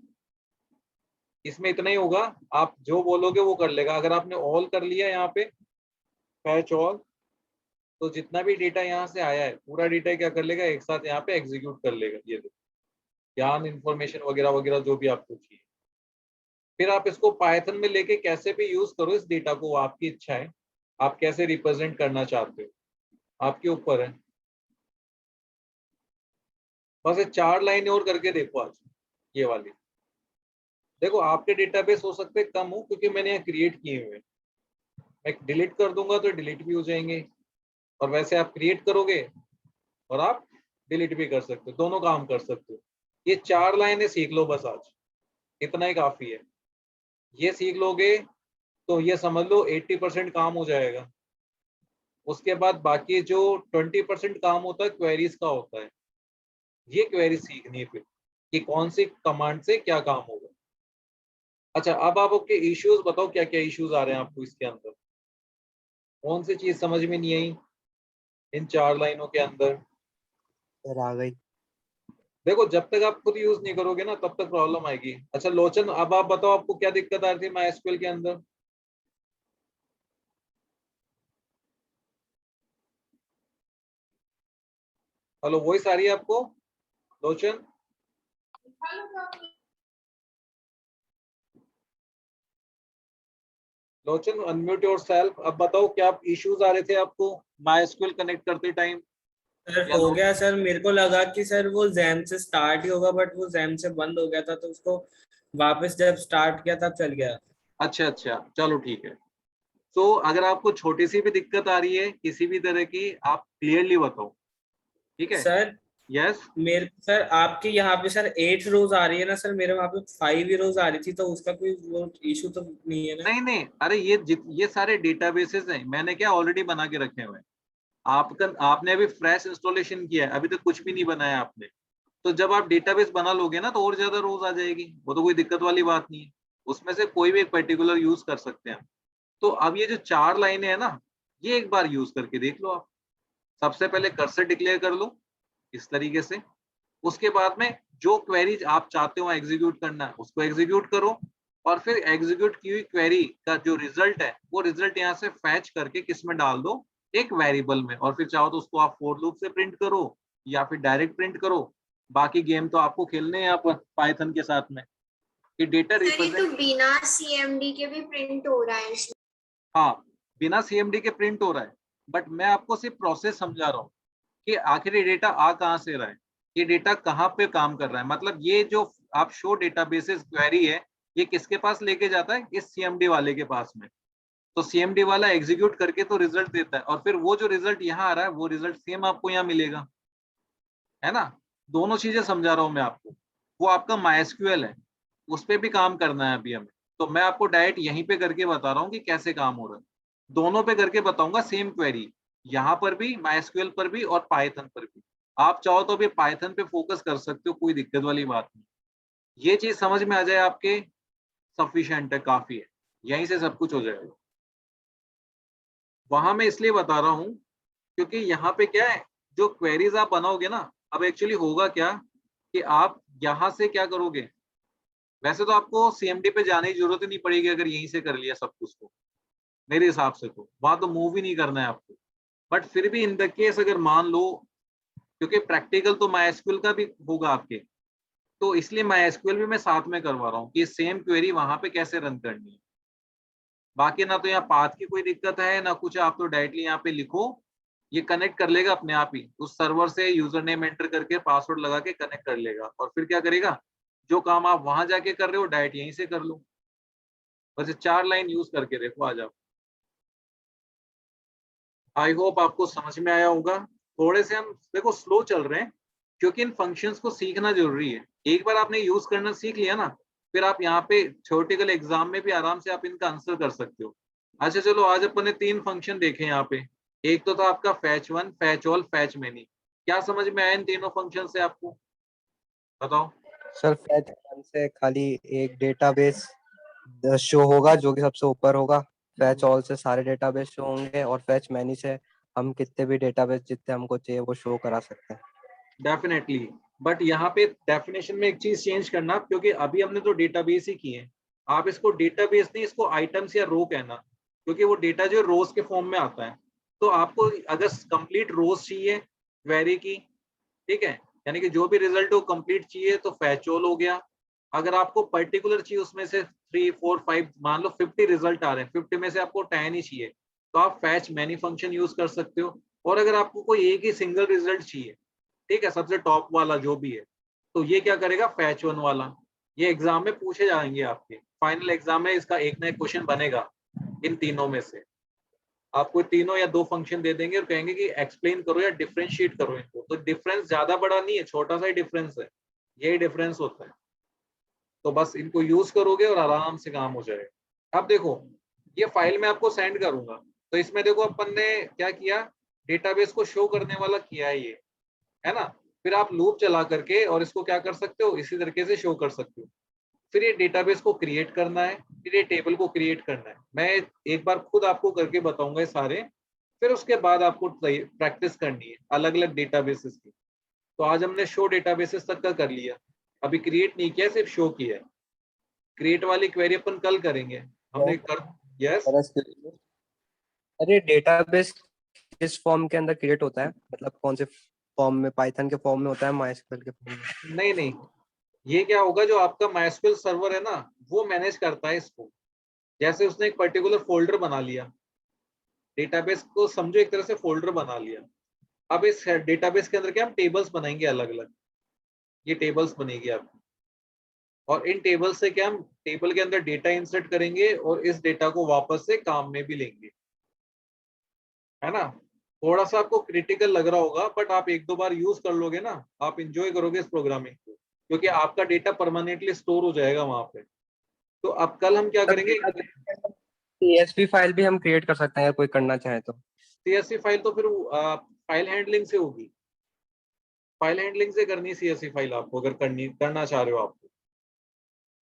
इसमें इतना ही होगा, आप जो बोलोगे वो कर लेगा। अगर आपने ऑल कर लिया यहाँ पे, फैच ऑल, तो जितना भी डेटा यहाँ से आया है पूरा डेटा क्या कर लेगा, एक साथ यहाँ पे एग्जीक्यूट कर लेगा। ये देखो, ज्ञान इंफॉर्मेशन वगैरह वगैरह जो भी आपको चाहिए। फिर आप इसको पाइथन में लेके कैसे भी यूज करो इस डेटा को, वो आपकी इच्छा है। आप कैसे रिप्रेजेंट करना चाहते हो, आपके ऊपर है। बस ये 4 लाइनें और करके देखो आज, ये वाली। देखो आपके डेटाबेस हो सकते हैं कम हो, क्योंकि मैंने यहाँ क्रिएट किए हुए हैं। मैं डिलीट कर दूंगा तो डिलीट भी हो जाएंगे, और वैसे आप क्रिएट करोगे और आप डिलीट भी कर सकते हो, दोनों काम कर सकते हो। ये 4 लाइनें सीख लो बस आज, इतना ही काफी है। ये सीख लोगे तो ये समझ लो 80% काम हो जाएगा। उसके बाद बाकी जो 20% काम होता है क्वेरीज का होता है। ये क्वेरी सीखनी है फिर, कि कौन सी कमांड से क्या काम होगा। अच्छा, अब आप आपके इश्यूज बताओ, क्या क्या इश्यूज आ रहे हैं आपको इसके अंदर, कौन सी चीज समझ में नहीं आई इन 4 लाइनों के अंदर। सर आ गई। देखो जब तक आप खुद यूज नहीं करोगे ना, तब तक प्रॉब्लम आएगी। अच्छा लोचन, अब आप बताओ आपको क्या दिक्कत आ रही थी MySQL के अंदर। हेलो, वॉइस आ रही है आपको लोचन? लोचन अनम्यूट योरसेल्फ। अब बताओ क्या इश्यूज आ रहे थे आपको MySQL कनेक्ट करते टाइम। सर या हो लोड? गया सर, मेरे को लगा कि सर वो जैम से स्टार्ट ही होगा, बट वो जैम से बंद हो गया था, तो उसको वापस जब स्टार्ट किया तब चल गया। अच्छा अच्छा, चलो ठीक है। तो अगर आपको छोटी सी भी दिक्कत आ रही है किसी भी तरह की, आप क्लियरली बताओ, ठीक है? Sir yes. मेरे सर आपके यहाँ पे सर 8 रोज आ रही है ना सर, मेरे वहाँ पे 5 ही रोज आ रही थी, तो उसका कोई वो इशू तो नहीं है ना? नहीं नहीं, अरे ये सारे डेटाबेसेस हैं, मैंने क्या ऑलरेडी बना के रखे हुए हैं। आपका आपने अभी फ्रेश इंस्टॉलेशन किया है, अभी तक कुछ भी नहीं बनाया आपने। तो जब आप डेटाबेस बना लोगे ना तो और ज्यादा रोज आ जाएगी, वो तो कोई दिक्कत वाली बात नहीं है। उसमें से कोई भी एक पर्टिकुलर यूज कर सकते हैं। तो अब ये जो 4 लाइनें हैं ना, ये एक बार यूज करके देख लो आप। सबसे पहले कर्सर डिक्लेयर कर लो इस तरीके से। उसके बाद में जो क्वेरीज आप चाहते हो एग्जीक्यूट करना है उसको एग्जीक्यूट करो, और फिर एग्जीक्यूट की हुई क्वेरी का जो रिजल्ट है वो रिजल्ट यहाँ से फैच करके किस में डाल दो, एक वेरिएबल में। और फिर चाहो तो उसको आप फॉर लूप से प्रिंट करो या फिर डायरेक्ट प्रिंट करो। बाकी गेम तो आपको खेलने हैं यहाँ पर पाइथन के साथ में। ये डेटा सर ये तो रिप्रेजेंट, बिना सीएमडी के भी प्रिंट हो रहा है इसमें। हाँ बिना सीएमडी के प्रिंट हो रहा है। बट मैं आपको सिर्फ प्रोसेस समझा रहा हूँ कि आखिर ये डेटा आ कहाँ से रहा है, ये डेटा कहाँ पे काम कर रहा है। मतलब ये जो आप शो डेटाबेसेस क्वेरी है, ये किसके पास लेके जाता है, इस सीएमडी वाले के पास में। तो सीएमडी वाला एग्जीक्यूट करके तो रिजल्ट देता है, और फिर वो जो रिजल्ट यहाँ आ रहा है वो रिजल्ट सेम आपको यहाँ मिलेगा, है ना? दोनों चीजें समझा रहा हूँ मैं आपको। वो आपका माइस्क्यूएल है, उस पर भी काम करना है अभी हमें। तो मैं आपको डायरेक्ट यहीं पे करके बता रहा हूँ कि कैसे काम हो रहा है। दोनों पे करके बताऊंगा सेम क्वेरी, यहाँ पर भी माइस्क्यूएल पर भी और पाइथन पर भी। आप चाहो तो अभी पाइथन पे फोकस कर सकते हो, कोई दिक्कत वाली बात नहीं। ये चीज समझ में आ जाए आपके, सफिशिएंट है, काफी है। यहीं से सब कुछ हो जाएगा। वहां मैं इसलिए बता रहा हूँ क्योंकि यहाँ पे क्या है, जो क्वेरीज आप बनाओगे ना, अब एक्चुअली होगा क्या कि आप यहाँ से क्या करोगे। वैसे तो आपको सीएमडी पे जाने की जरूरत ही नहीं पड़ेगी अगर यहीं से कर लिया सब कुछ तो, मेरे हिसाब से तो वहां तो मूव ही नहीं करना है आपको। बट फिर भी इन द केस अगर मान लो, क्योंकि प्रैक्टिकल तो माइस्क्यूएल का भी होगा आपके, तो इसलिए माइस्क्यूएल भी मैं साथ में करवा रहा हूँ कि सेम क्वेरी वहां पे कैसे रन करनी है। बाकी ना तो यहाँ पाथ की कोई दिक्कत है ना कुछ, आप तो डायरेक्टली यहाँ पे लिखो, ये कनेक्ट कर लेगा अपने आप ही उस सर्वर से, यूजर नेम एंटर करके पासवर्ड लगा के कनेक्ट कर लेगा, और फिर क्या करेगा, जो काम आप वहां जाके कर रहे हो डायरेक्ट यहीं से कर लो। बस 4 लाइन यूज करके देखो, आ जाओ। आई होप आपको समझ में आया होगा। थोड़े से हम देखो स्लो चल रहे हैं क्योंकि इन फंक्शंस को सीखना जरूरी है। एक बार आपने यूज करना सीख लिया ना, फिर आप यहाँ पे थ्योरेटिकल एग्जाम में भी आराम से आप इनका आंसर कर सकते हो। अच्छा चलो, आज अपन ने 3 फंक्शन देखे यहाँ पे। एक तो था आपका fetch one, fetch all, fetch many. क्या समझ में आया इन तीनों फंक्शन से आपको, बताओ? सर फैच वन से खाली एक डेटाबेस शो होगा जो कि सबसे ऊपर होगा। फैच ऑल से सारे डेटाबेस शो होंगे, और फैच मैनी से हम कितने भी डेटाबेस जितने हमको चाहिए वो शो करा सकते हैं। डेफिनेटली। बट यहाँ पे डेफिनेशन में एक चीज चेंज करना, क्योंकि अभी हमने तो डेटाबेस ही किए। आप इसको डेटाबेस नहीं, इसको आइटम्स या रो कहना, क्योंकि वो डेटा जो रोज के फॉर्म में आता है। तो आपको अगर कंप्लीट रोज चाहिए क्वेरी की, ठीक है, यानी कि जो भी रिजल्ट हो कंप्लीट चाहिए तो फैचोल हो गया। अगर आपको पर्टिकुलर चाहिए, उसमें से 3 4 5 मान लो 50 रिजल्ट आ रहे हैं, 50 में से आपको 10 ही चाहिए, तो आप फैच मैनी फंक्शन यूज कर सकते हो। और अगर आपको कोई एक ही सिंगल रिजल्ट चाहिए, ठीक है, सबसे टॉप वाला जो भी है, तो ये क्या करेगा, फैच वन वाला। ये एग्जाम में पूछे जाएंगे, आपके फाइनल एग्जाम में इसका एक ना एक क्वेश्चन बनेगा इन तीनों में से। आपको तीनों या 2 फंक्शन दे देंगे और कहेंगे कि एक्सप्लेन करो या डिफरेंशिएट करो इनको। तो डिफरेंस ज्यादा बड़ा नहीं है, छोटा सा ही डिफरेंस है, यही डिफरेंस होता है। तो बस इनको यूज करोगे और आराम से काम हो जाएगा। अब देखो, ये फाइल मैं आपको सेंड करूंगा, तो इसमें देखो अपन ने क्या किया, डेटाबेस को शो करने वाला किया है ये, है ना? फिर आप लूप चला करके और इसको क्या कर सकते हो, इसी तरीके से शो कर सकते हो। फिर ये डेटाबेस को क्रिएट करना है, फिर ये टेबल को क्रिएट करना है। मैं एक बार खुद आपको करके बताऊंगा ये सारे, फिर उसके बाद आपको प्रैक्टिस करनी है अलग अलग डेटाबेसेस की। तो आज हमने शो डेटाबेसेस तक का कर लिया, अभी क्रिएट नहीं किया, सिर्फ शो किया है। क्रिएट वाली क्वेरी अपन कल करेंगे, हमने कर। यस। अरे डेटाबेस किस फॉर्म के अंदर क्रिएट होता है, मतलब कौन से फॉर्म में, पाइथन के फॉर्म में होता है, माइस्क्यूएल के फॉर्म में? नहीं नहीं, ये क्या होगा, जो आपका माइस्क्यूएल सर्वर है ना, वो मैनेज करता है इसको। जैसे उसने एक पर्टिकुलर फोल्डर बना लिया, डेटाबेस को समझो एक तरह से फोल्डर बना लिया, अब इस डेटाबेस के अंदर क्या हम टेबल्स बनाएंगे अलग अलग, ये टेबल्स बनेगी आपकी, और इन टेबल से क्या हम टेबल के अंदर डेटा इंसर्ट करेंगे और इस डेटा को वापस से काम में भी लेंगे, है ना। थोड़ा सा आपको क्रिटिकल लग रहा होगा, बट आप एक दो बार यूज कर लोगे ना, आप इंजॉय करोगे इस प्रोग्रामिंग को, क्योंकि आपका डेटा परमानेंटली स्टोर हो जाएगा वहां पे। तो अब कल हम क्या करेंगे, CSV फाइल भी हम क्रिएट कर सकते हैं अगर कोई करना चाहे तो। सीएसवी फाइल तो फिर फाइल हैंडलिंग से होगी, फाइल हैंडलिंग से करनी सीएसवी फाइल आपको, अगर करना चाह रहे हो आपको,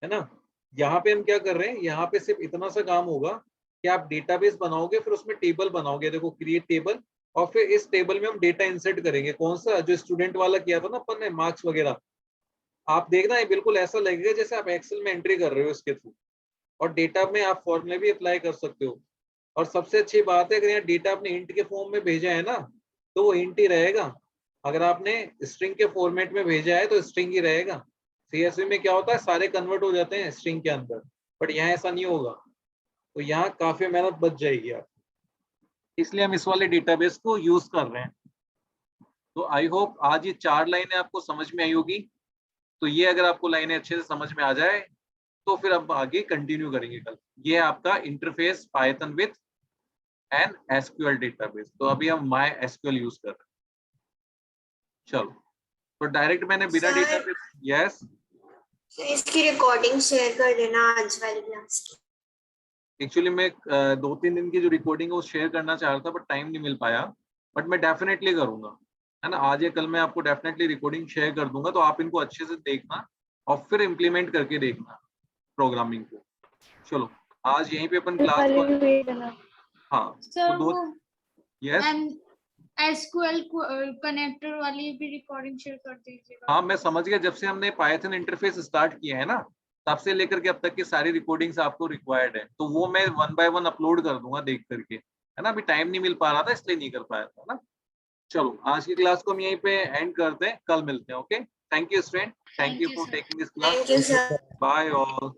है ना। यहाँ पे हम क्या कर रहे हैं, यहाँ पे सिर्फ इतना सा काम होगा कि आप डेटाबेस बनाओगे, फिर उसमें टेबल बनाओगे, देखो क्रिएट टेबल, और फिर इस टेबल में हम डेटा इंसर्ट करेंगे। कौन सा, जो स्टूडेंट वाला किया था ना अपन ने, मार्क्स वगैरह। आप देखना है बिल्कुल ऐसा लगेगा जैसे आप एक्सेल में एंट्री कर रहे हो इसके थ्रू, और डेटा में आप फॉर्मूले भी अप्लाई कर सकते हो। और सबसे अच्छी बात है, अगर यहाँ डेटा आपने इंट के फॉर्म में भेजा है ना, तो वो इंट ही रहेगा। अगर आपने स्ट्रिंग के फॉर्मेट में भेजा है तो स्ट्रिंग ही रहेगा। सीएसवी में क्या होता है, सारे कन्वर्ट हो जाते हैं स्ट्रिंग के अंदर, बट यहाँ ऐसा नहीं होगा। तो यहाँ काफी मेहनत बच जाएगी आप, इसलिए हम इस वाले डेटाबेस को यूज कर रहे हैं। तो आई होप आज ये 4 लाइनें आपको समझ में आई होगी। तो ये अगर आपको लाइनें अच्छे से समझ में आ जाए तो फिर अब आगे कंटिन्यू करेंगे कल। ये है आपका interface Python with an SQL database. तो अभी हम माई एसक्यूएल यूज कर रहे हैं। चलो, तो डायरेक्ट मैंने बिना सर, डेटाबेस, यस तो इसकी रिकॉर्डिंग शेयर कर देना आज वाली क्लास की। एक्चुअली मैं 2-3 दिन की जो रिकॉर्डिंग है वो शेयर करना चाह रहा था, बट टाइम नहीं मिल पाया। बट मैं डेफिनेटली करूंगा, है ना। आज या कल मैं आपको डेफिनेटली रिकॉर्डिंग शेयर कर दूंगा, तो आप इनको अच्छे से देखना और फिर इम्प्लीमेंट करके देखना प्रोग्रामिंग को। चलो, आज यहीं पे अपन क्लास को, हाँ सर वो वो यस एसक्यूएल कनेक्टर वाली भी रिकॉर्डिंग शेयर कर दीजिएगा। हाँ मैं समझ गया। जब से हमने पाइथन इंटरफेस स्टार्ट किया है ना, तब से लेकर के अब तक की सारी रिकॉर्डिंग्स आपको रिक्वायर्ड है, तो वो मैं 1 बाय 1 अपलोड कर दूंगा देख करके, है ना। अभी टाइम नहीं मिल पा रहा था इसलिए नहीं कर पाया था ना। चलो, आज की क्लास को हम यहीं पे एंड करते हैं, कल मिलते हैं। Okay, thank you student, thank you for taking this class, thank you sir. Bye all.